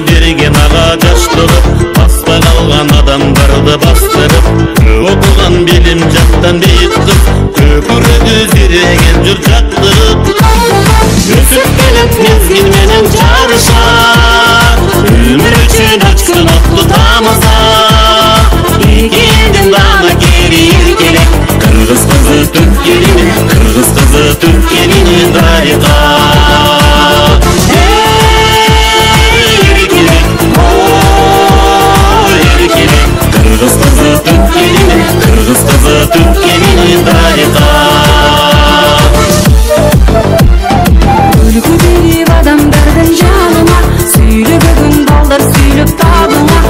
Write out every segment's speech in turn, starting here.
Берген аға жаштырып, баста қалған адамдарды бастырып, оқыған белім жаттан бейт қыз, көкірегі зереген жұрт жақтырып, өсіп келіп мезгілменен жарыша, өмір үшін açkın отты тамыза, екі елдің дана кері еркелек, қырғыз қызы түрк еліне, қырғыз қызы түрк еліне дариға. Kırgız kızı Türk geline, Kırgız kızı Türk geline darika. Өлгү берип адамдардын жанына, сүйлөгөн балдар сүйлөп табыңа,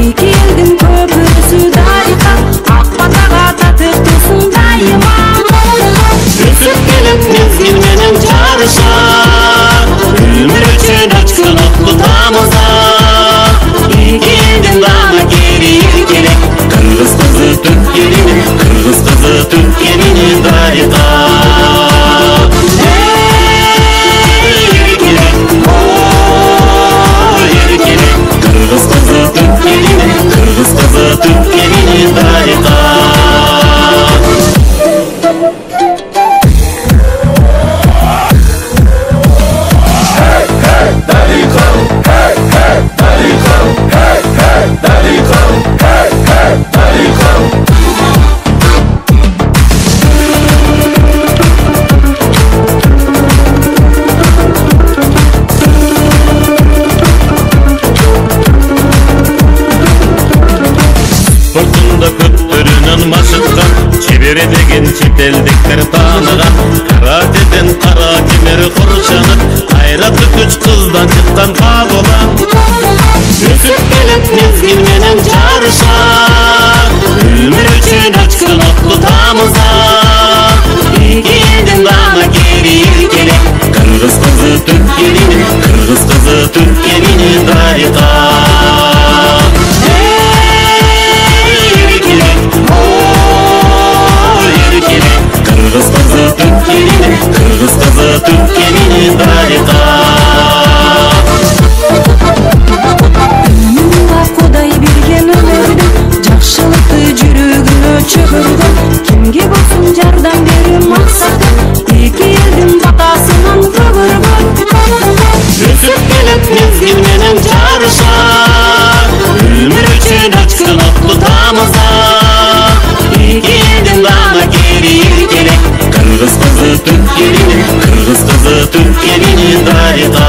эки элдин көпүрөсү дарика, ак батага татып турсун дайыма. Өсүп келип мезгил менен жарыша, өмүр үчүн açkın отту тамыза, эки элдин дана кери еркелек, Kırgız kızı Türk geline, Kırgız kızı Türk geline darika. Kırgız kızı Türk geline, Kırgız kızı Türk geline darika. Hey hey darika, hey hey darika, hey hey darika, hey hey darika. Спортында көптөрүнөн машыккан, чебери деген чет элдиктер тааныган, каратеден кара кемер курчанып, кайраты күч кыздан чыккан кабылан. Өсүп келип мезгил менен жарыша, өмүр үчүн açkın отту тамыза, эки элдин дана кери еркелек, Kırgız kızı Türk geline, Kırgız kızı Türk geline darika. Kırgız kızı Türk geline, Kırgız kızı Türk geline darika. Önüme Kuday bergen ömürdü, жакшылыкты жүрөгүнө чөгөргөн, кимге болсун жардам берүү максаты, эки элдин батасынан көгөргөн. Өсүп келип мезгил менен жарыша, өмүр үчүн açkın отту тамыза, эки элдин дана кери еркелек, Kırgız kızı Türk geline, Kırgız kızı Türk geline darika.